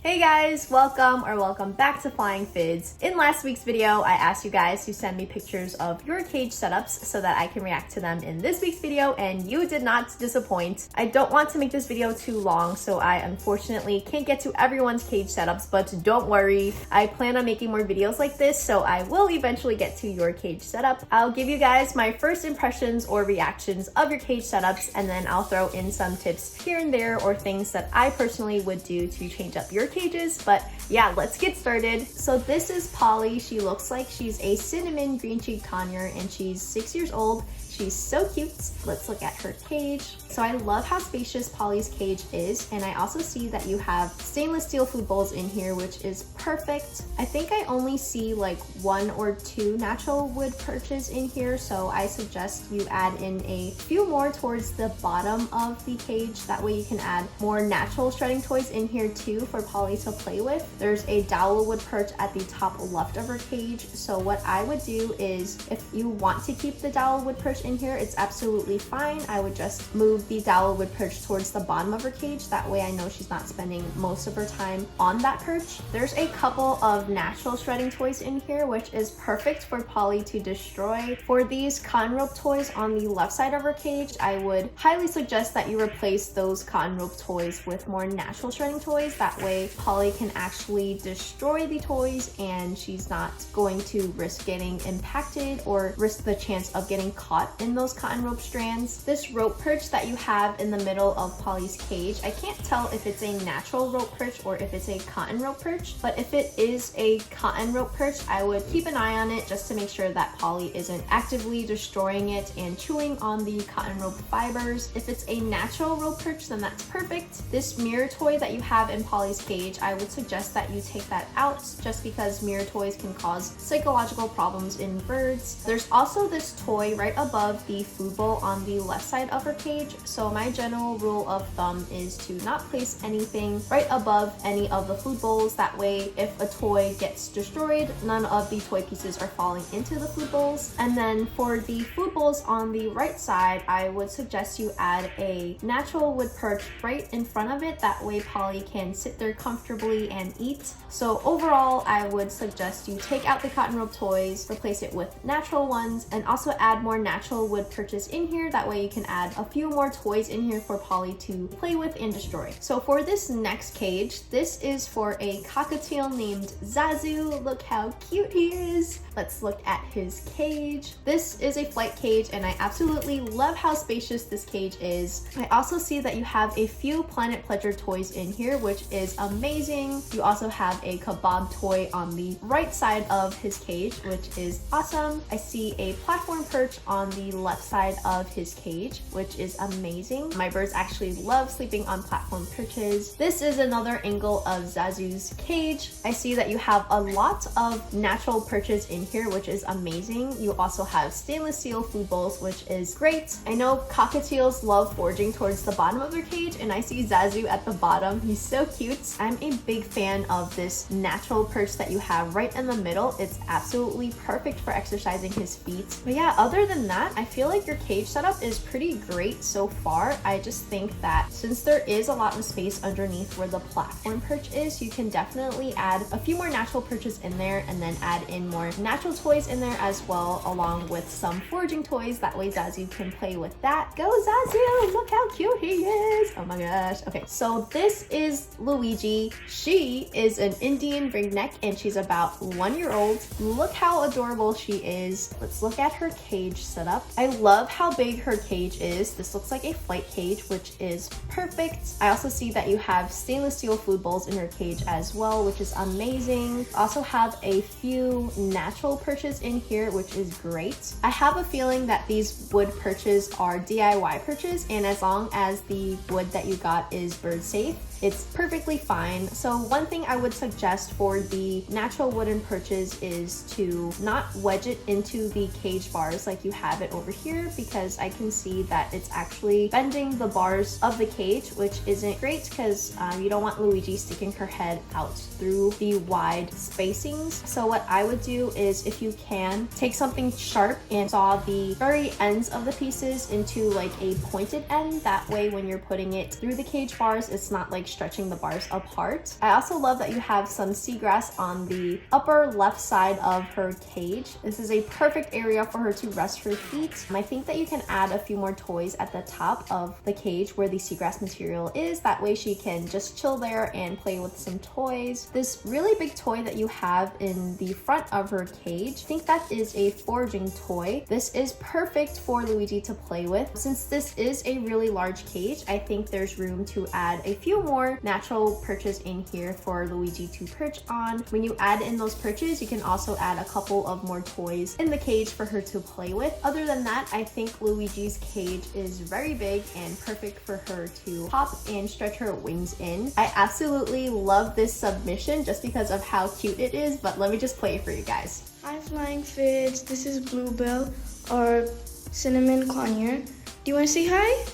Hey guys, welcome back to Flying Fids. In last week's video, I asked you guys to send me pictures of your cage setups so that I can react to them in this week's video, and you did not disappoint. I don't want to make this video too long, so I unfortunately can't get to everyone's cage setups, but don't worry, I plan on making more videos like this, so I will eventually get to your cage setup. I'll give you guys my first impressions or reactions of your cage setups, and then I'll throw in some tips here and there or things that I personally would do to change up your cages. But yeah, let's get started. So this is Polly. She looks like she's a cinnamon green cheek conure and she's 6 years old. She's so cute. Let's look at her cage. So I love how spacious Polly's cage is, and I also see that you have stainless steel food bowls in here, which is perfect. I think I only see like 1 or 2 natural wood perches in here, so I suggest you add in a few more towards the bottom of the cage. That way you can add more natural shredding toys in here too for Polly to play with. There's a dowel wood perch at the top left of her cage, so what I would do is, if you want to keep the dowel wood perch in here, it's absolutely fine. I would just move the dowel wood perch towards the bottom of her cage. That way I know she's not spending most of her time on that perch. There's a couple of natural shredding toys in here, which is perfect for Polly to destroy. For these cotton rope toys on the left side of her cage, I would highly suggest that you replace those cotton rope toys with more natural shredding toys. That way Polly can actually destroy the toys and she's not going to risk getting impacted or risk the chance of getting caught in those cotton rope strands. This rope perch that you have in the middle of Polly's cage, I can't tell if it's a natural rope perch or if it's a cotton rope perch, but if it is a cotton rope perch, I would keep an eye on it just to make sure that Polly isn't actively destroying it and chewing on the cotton rope fibers. If it's a natural rope perch, then that's perfect. This mirror toy that you have in Polly's cage, I would suggest that you take that out just because mirror toys can cause psychological problems in birds. There's also this toy right above the food bowl on the left side of her cage, so my general rule of thumb is to not place anything right above any of the food bowls. That way if a toy gets destroyed, none of the toy pieces are falling into the food bowls. And then for the food bowls on the right side, I would suggest you add a natural wood perch right in front of it. That way Polly can sit there comfortably and eat. So overall, I would suggest you take out the cotton rope toys, replace it with natural ones, and also add more natural wood perches in here. That way you can add a few more toys in here for Polly to play with and destroy. So for this next cage, this is for a cockatiel named Zazu. Look how cute he is. Let's look at his cage. This is a flight cage and I absolutely love how spacious this cage is. I also see that you have a few Planet Pleasure toys in here, which is amazing. You also have a kebab toy on the right side of his cage, which is awesome. I see a platform perch on the left side of his cage, which is amazing. My birds actually love sleeping on platform perches. This is another angle of Zazu's cage. I see that you have a lot of natural perches in here, which is amazing. You also have stainless steel food bowls, which is great. I know cockatiels love foraging towards the bottom of their cage, and I see Zazu at the bottom. He's so cute. I'm a big fan of this natural perch that you have right in the middle. It's absolutely perfect for exercising his feet. But yeah, other than that, I feel like your cage setup is pretty great so far. I just think that since there is a lot of space underneath where the platform perch is, you can definitely add a few more natural perches in there and then add in more natural toys in there as well, along with some foraging toys. That way Zazu can play with that. Go Zazu! Look how cute he is! Oh my gosh. Okay, so this is Luigi. She is an Indian ringneck and she's about 1 year old. Look how adorable she is. Let's look at her cage setup. I love how big her cage is. This looks like a flight cage, which is perfect. I also see that you have stainless steel food bowls in her cage as well, which is amazing. Also have a few natural perches in here, which is great. I have a feeling that these wood perches are DIY perches, and as long as the wood that you got is bird safe, it's perfectly fine. So one thing I would suggest for the natural wooden perches is to not wedge it into the cage bars like you have it over here, because I can see that it's actually bending the bars of the cage, which isn't great because you don't want Luigi sticking her head out through the wide spacings. So what I would do is, if you can, take something sharp and saw the very ends of the pieces into like a pointed end. That way when you're putting it through the cage bars, it's not like like stretching the bars apart. I also love that you have some seagrass on the upper left side of her cage. This is a perfect area for her to rest her feet. I think that you can add a few more toys at the top of the cage where the seagrass material is. That way she can just chill there and play with some toys. This really big toy that you have in the front of her cage, I think that is a foraging toy. This is perfect for Luigi to play with. Since this is a really large cage, I think there's room to add a few more natural perches in here for Luigi to perch on. When you add in those perches, you can also add a couple of more toys in the cage for her to play with. Other than that, I think Luigi's cage is very big and perfect for her to hop and stretch her wings in. I absolutely love this submission just because of how cute it is, but let me just play it for you guys. Hi Flying Fids, this is Bluebell or Cinnamon Conure. Do you want to say hi?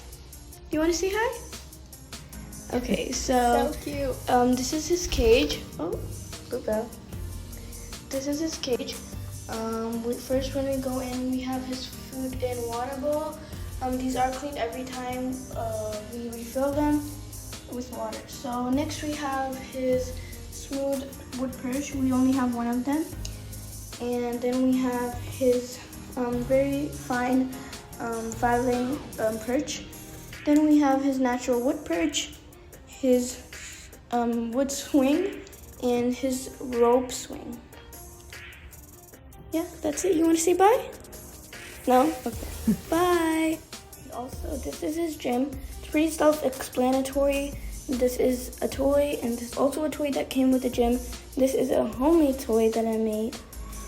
Do you want to say hi? Okay, so cute. This is his cage. Oh, Bluebell. This is his cage. First when we go in, we have his food and water bowl. These are cleaned every time we refill them with water. So next we have his smooth wood perch. We only have one of them. And then we have his very fine 5-lane perch. Then we have his natural wood perch, his wood swing, and his rope swing. Yeah, that's it. You want to say bye? No? Okay. Bye. Also, this is his gym. It's pretty self-explanatory. This is a toy, and this is also a toy that came with the gym. This is a homemade toy that I made.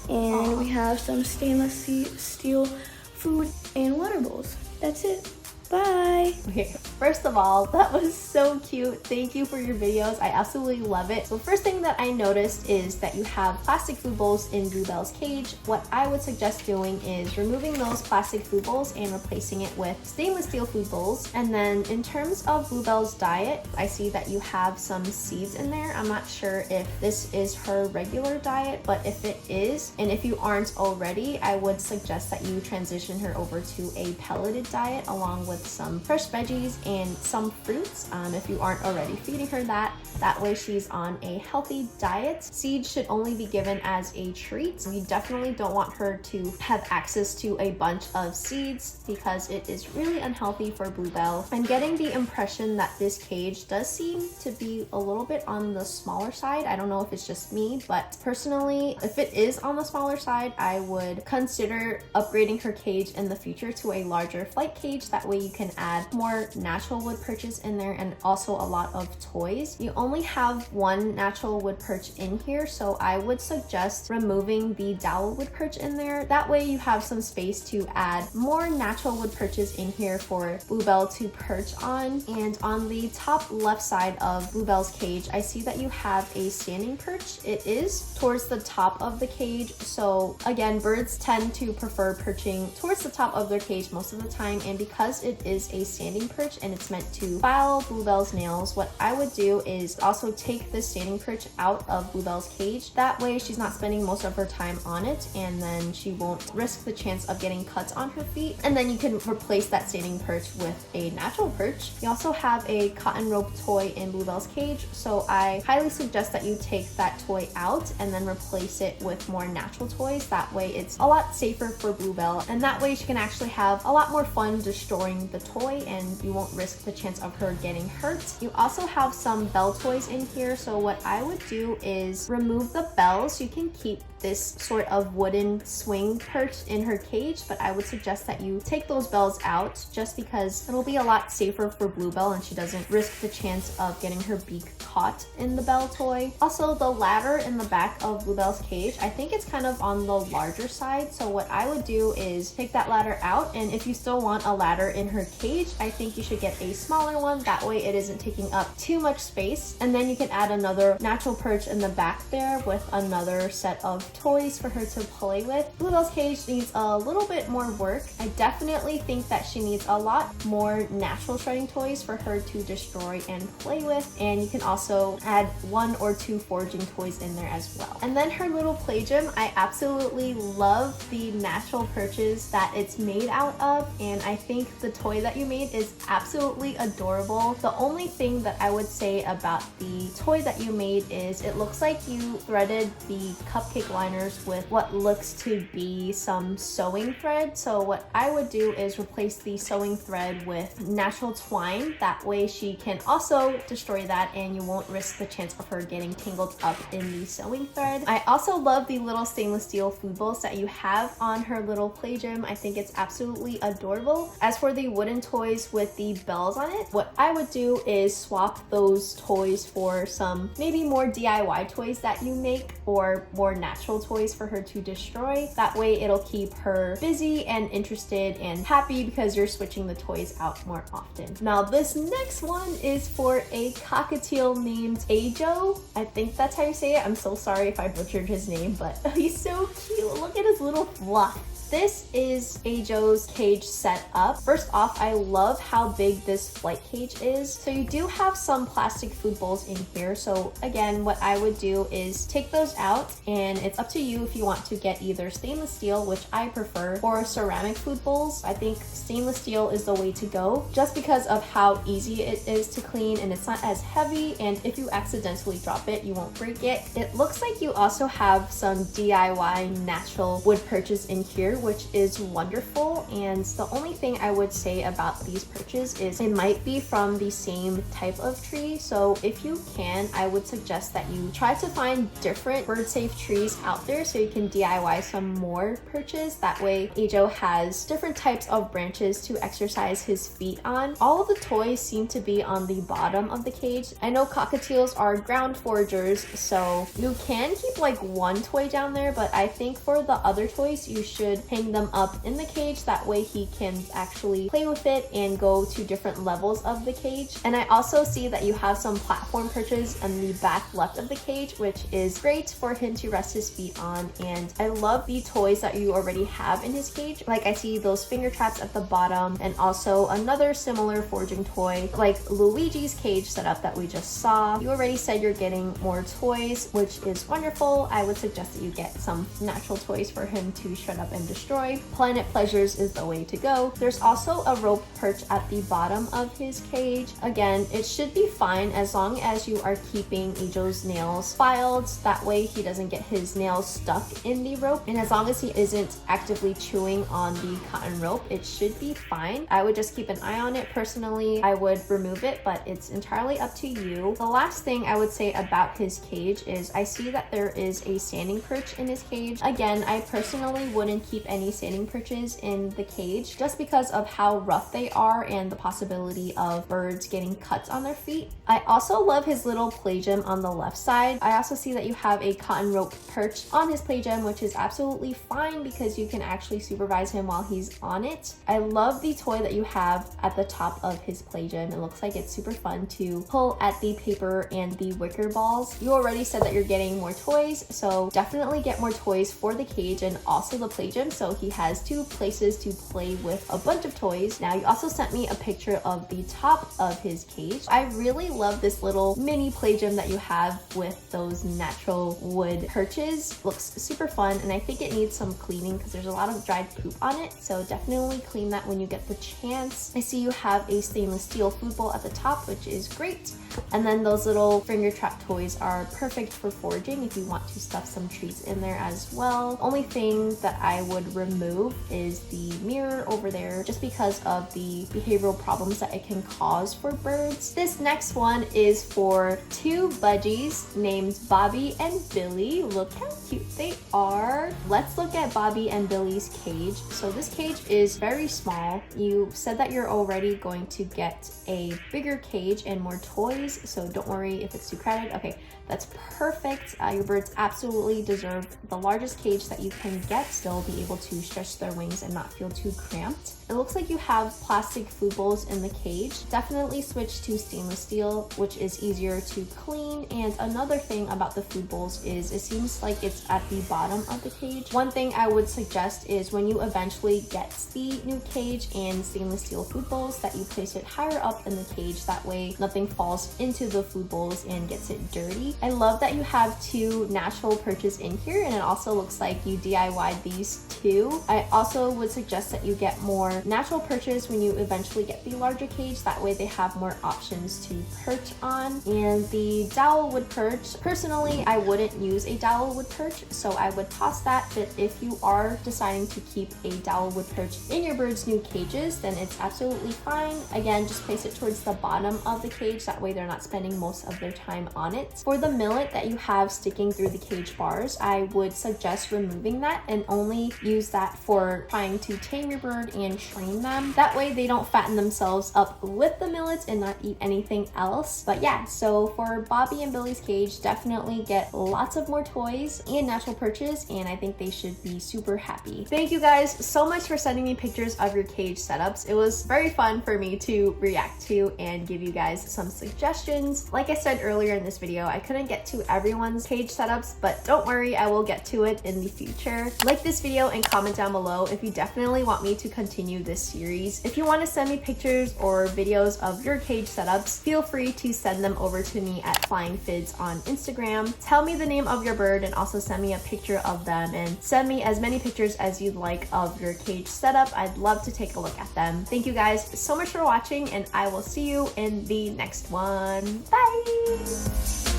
And we have some stainless steel food and water bowls. That's it. Bye. Okay, first of all, that was so cute. Thank you for your videos. I absolutely love it. So first thing that I noticed is that you have plastic food bowls in Bluebell's cage. What I would suggest doing is removing those plastic food bowls and replacing it with stainless steel food bowls. And then in terms of Bluebell's diet, I see that you have some seeds in there. I'm not sure if this is her regular diet, but if it is, and if you aren't already, I would suggest that you transition her over to a pelleted diet along with some fresh veggies and some fruits if you aren't already feeding her that. That way she's on a healthy diet. Seeds should only be given as a treat. You definitely don't want her to have access to a bunch of seeds because it is really unhealthy for Bluebell. I'm getting the impression that this cage does seem to be a little bit on the smaller side. I don't know if it's just me, but personally, if it is on the smaller side, I would consider upgrading her cage in the future to a larger flight cage. That way you can add more natural wood perches in there and also a lot of toys. You only have one natural wood perch in here, so I would suggest removing the dowel wood perch in there. That way you have some space to add more natural wood perches in here for Bluebell to perch on. And on the top left side of Bluebell's cage, I see that you have a standing perch. It is towards the top of the cage, so again, birds tend to prefer perching towards the top of their cage most of the time, and because it is a standing perch and it's meant to file Bluebell's nails, what I would do is also take this standing perch out of Bluebell's cage. That way she's not spending most of her time on it, and then she won't risk the chance of getting cuts on her feet. And then you can replace that standing perch with a natural perch. You also have a cotton rope toy in Bluebell's cage, so I highly suggest that you take that toy out and then replace it with more natural toys. That way it's a lot safer for Bluebell, and that way she can actually have a lot more fun destroying the toy and you won't risk the chance of her getting hurt. You also have some bell toys in here, so what I would do is remove the bells. You can keep this sort of wooden swing perch in her cage, but I would suggest that you take those bells out just because it'll be a lot safer for Bluebell and she doesn't risk the chance of getting her beak caught in the bell toy. Also, the ladder in the back of Bluebell's cage, I think it's kind of on the larger side, so what I would do is take that ladder out, and if you still want a ladder in her cage, I think you should get a smaller one. That way it isn't taking up too much space, and then you can add another natural perch in the back there with another set of toys for her to play with. Bluebell's cage needs a little bit more work. I definitely think that she needs a lot more natural shredding toys for her to destroy and play with, and you can also also add 1 or 2 foraging toys in there as well. And then her little play gym, I absolutely love the natural perches that it's made out of, and I think the toy that you made is absolutely adorable. The only thing that I would say about the toy that you made is it looks like you threaded the cupcake liners with what looks to be some sewing thread. So what I would do is replace the sewing thread with natural twine. That way she can also destroy that and you won't risk the chance of her getting tangled up in the sewing thread. I also love the little stainless steel food bowls that you have on her little play gym. I think it's absolutely adorable. As for the wooden toys with the bells on it, what I would do is swap those toys for some maybe more DIY toys that you make or more natural toys for her to destroy. That way it'll keep her busy and interested and happy because you're switching the toys out more often. Now this next one is for a cockatiel named Ajo. I think that's how you say it. I'm so sorry if I butchered his name, but he's so cute. Look at his little fluff. This is Ajo's cage set up. First off, I love how big this flight cage is. So you do have some plastic food bowls in here. So again, what I would do is take those out, and it's up to you if you want to get either stainless steel, which I prefer, or ceramic food bowls. I think stainless steel is the way to go just because of how easy it is to clean and it's not as heavy, and if you accidentally drop it, you won't break it. It looks like you also have some DIY natural wood perches in here, which is wonderful. And the only thing I would say about these perches is it might be from the same type of tree. So if you can, I would suggest that you try to find different bird safe trees out there so you can DIY some more perches. That way Ajo has different types of branches to exercise his feet on. All of the toys seem to be on the bottom of the cage. I know cockatiels are ground foragers, so you can keep like one toy down there, but I think for the other toys you should hang them up in the cage. That way he can actually play with it and go to different levels of the cage. And I also see that you have some platform perches in the back left of the cage, which is great for him to rest his feet on. And I love the toys that you already have in his cage. Like I see those finger traps at the bottom, and also another similar foraging toy like Luigi's cage setup that we just saw. You already said you're getting more toys, which is wonderful. I would suggest that you get some natural toys for him to shut up and destroy. Planet Pleasures is the way to go. There's also a rope perch at the bottom of his cage. Again, it should be fine as long as you are keeping Ajo's nails filed. That way he doesn't get his nails stuck in the rope, and as long as he isn't actively chewing on the cotton rope, it should be fine. I would just keep an eye on it. Personally, I would remove it, but it's entirely up to you. The last thing I would say about his cage is I see that there is a standing perch in his cage. Again, I personally wouldn't keep any standing perches in the cage just because of how rough they are and the possibility of birds getting cuts on their feet. I also love his little play gym on the left side. I also see that you have a cotton rope perch on his play gym, which is absolutely fine because you can actually supervise him while he's on it. I love the toy that you have at the top of his play gym. It looks like it's super fun to pull at the paper and the wicker balls. You already said that you're getting more toys, so definitely get more toys for the cage and also the play gym, so he has 2 places to play with a bunch of toys. Now you also sent me a picture of the top of his cage. I really love this little mini play gym that you have with those natural wood perches. Looks super fun, and I think it needs some cleaning because there's a lot of dried poop on it, so definitely clean that when you get the chance. I see you have a stainless steel food bowl at the top, which is great. And then those little finger trap toys are perfect for foraging if you want to stuff some treats in there as well. Only thing that I would remove is the mirror over there just because of the behavioral problems that it can cause for birds. This next one is for 2 budgies named Bobby and Billie. Look how cute they are. Let's look at Bobby and Billie's cage. So this cage is very small. You said that you're already going to get a bigger cage and more toys, so don't worry if it's too crowded. Okay, that's perfect. Your birds absolutely deserve the largest cage that you can get. They'll be able able to stretch their wings and not feel too cramped. It looks like you have plastic food bowls in the cage. Definitely switch to stainless steel, which is easier to clean. And another thing about the food bowls is it seems like it's at the bottom of the cage. One thing I would suggest is when you eventually get the new cage and stainless steel food bowls, that you place it higher up in the cage. That way nothing falls into the food bowls and gets it dirty. I love that you have 2 natural perches in here, and it also looks like you DIY'd these too. I also would suggest that you get more natural perches when you eventually get the larger cage. That way they have more options to perch on. And the dowel wood perch, personally I wouldn't use a dowel wood perch, so I would toss that. But if you are deciding to keep a dowel wood perch in your bird's new cages, then it's absolutely fine. Again, just place it towards the bottom of the cage, that way they're not spending most of their time on it. For the millet that you have sticking through the cage bars, I would suggest removing that and only use that for trying to tame your bird and train them. That way they don't fatten themselves up with the millets and not eat anything else. But yeah, so for Bobby and Billie's cage, definitely get lots of more toys and natural perches, and I think they should be super happy. Thank you guys so much for sending me pictures of your cage setups. It was very fun for me to react to and give you guys some suggestions. Like I said earlier in this video, I couldn't get to everyone's cage setups, but don't worry, I will get to it in the future. Like this video and comment down below if you definitely want me to continue this series. If you want to send me pictures or videos of your cage setups, feel free to send them over to me at Flying Fids on Instagram. Tell me the name of your bird and also send me a picture of them, and send me as many pictures as you'd like of your cage setup. I'd love to take a look at them. Thank you guys so much for watching, and I will see you in the next one. Bye!